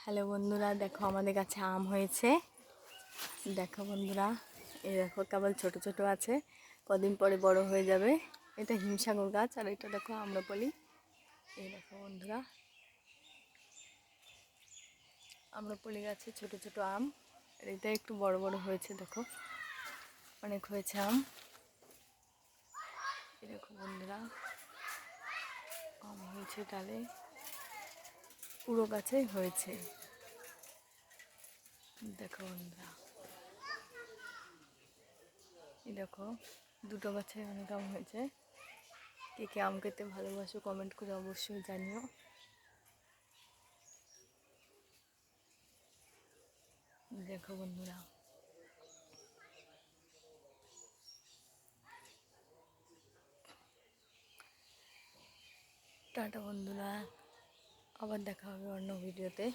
Hello বন্ধুরা, দেখো আমাদের গাছে আম হয়েছে। দেখো বন্ধুরা, এই দেখো কেবল ছোট ছোট আছে, কদিন পরে বড় হয়ে যাবে। এটা হিমসাগর গাছ, আর এটা দেখো আম্রপলি। এই দেখো বন্ধুরা, আম্রপলি গাছে ছোট ছোট আম, আর এটা একটু বড় বড় হয়েছে। দেখো অনেক হয়েছে আম। এই দেখো বন্ধুরা, আম হয়েছে ডালে, পুরো গাছে হয়েছে। দেখো বন্ধুরা, এই দেখো দুটো গাছে অনেক আম হয়েছে। কে কে আম খেতে ভালোবাসো কমেন্ট করে অবশ্যই জানিও। দেখো বন্ধুরা, টাটা বন্ধুরা, আবার দেখা হবে অন্য ভিডিওতে।